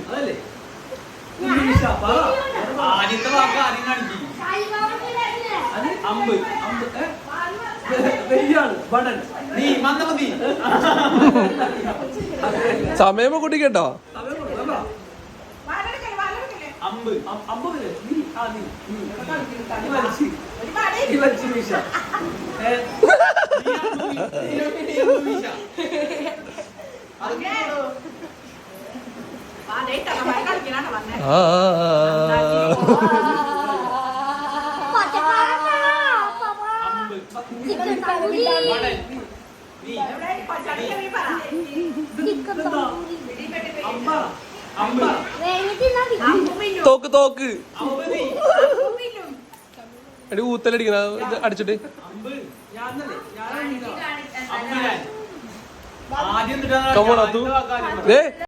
അതല്ലേ ആദ്യത്തെ വാക്ക് ആദ്യം കാണിക്കും. അമ്പ് അമ്പ് നീ മന്ദമതി സമയം കൂട്ടി കേട്ടോ. അമ്പ് അമ്പ് തോക്ക് തോക്ക് എടി ഊത്തലടിക്കണ അടിച്ചിട്ട് ആദ്യം